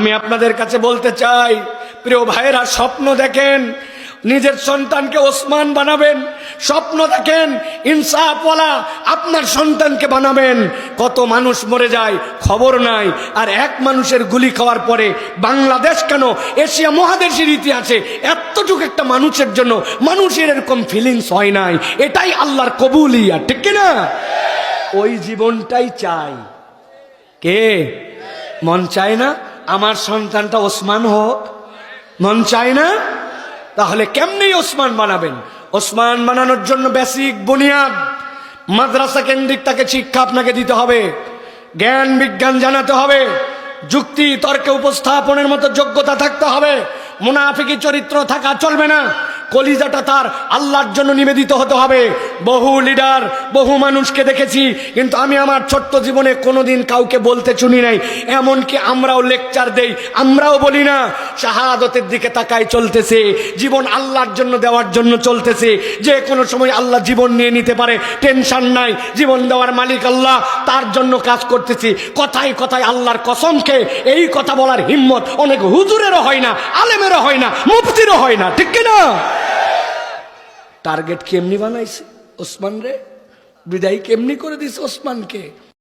আমি আপনাদের কাছে বলতে চাই, প্রিয় ভাইরা, স্বপ্ন দেখেন নিজের সন্তানকে ওসমান বানাবেন, স্বপ্ন দেখেন ইনসাফওয়ালা আপনার সন্তানকে বানাবেন। কত মানুষ মরে যায় খবর নাই, আর এক মানুষের গুলি খাওয়ার পরে বাংলাদেশ কেন এশিয়া মহাদেশের ইতিহাসে এতটুকু একটা মানুষের জন্য মানুষের এরকম ফিলিংস হয় নাই। এটাই আল্লাহর কবুলিয়া, ঠিক কিনা? ওই জীবনটাই চাই। কে মন চায় না আমার সন্তানটা ওসমান হোক? মন চায় না? তাহলে কেমনি ওসমান বানাবেন? ওসমান বানানোর জন্য বেসিক বুনিয়াদ মাদ্রাসা কেন্দ্রিক তাকে শিক্ষা আপনাকে দিতে হবে, জ্ঞান বিজ্ঞান জানাতে হবে, যুক্তি তর্কে উপস্থাপনের মতো যোগ্যতা থাকতে হবে, মুনাফিকি চরিত্র থাকা চলবে না, কলিজাটা তার আল্লাহর জন্য নিবেদিত হতে হবে। বহু লিডার বহু মানুষকে দেখেছি, কিন্তু আমি আমার ছোট্ট জীবনে কোনোদিন কাউকে বলতে শুনি নাই। এমনকি আমরাও লেকচার দেই, আমরাও বলি না, শাহাদতের দিকে তাকায় চলতেছে, জীবন আল্লাহর জন্য দেওয়ার জন্য চলতেছে। যে কোনো সময় আল্লাহ জীবন নিয়ে নিতে পারে, টেনশন নাই, জীবন দেওয়ার মালিক আল্লাহ, তার জন্য কাজ করতেছি। কথায় কথায় আল্লাহর কসম খেয়ে এই কথা বলার হিম্মত অনেক হুজুরেরও হয় না, আলেমেরও হয় না, মুফতিরও হয় না, ঠিক কিনা? টার্গেট কেমনি বানাইছে ওসমান রে, বিদায় কেমনি করে দিছে ওসমানকে।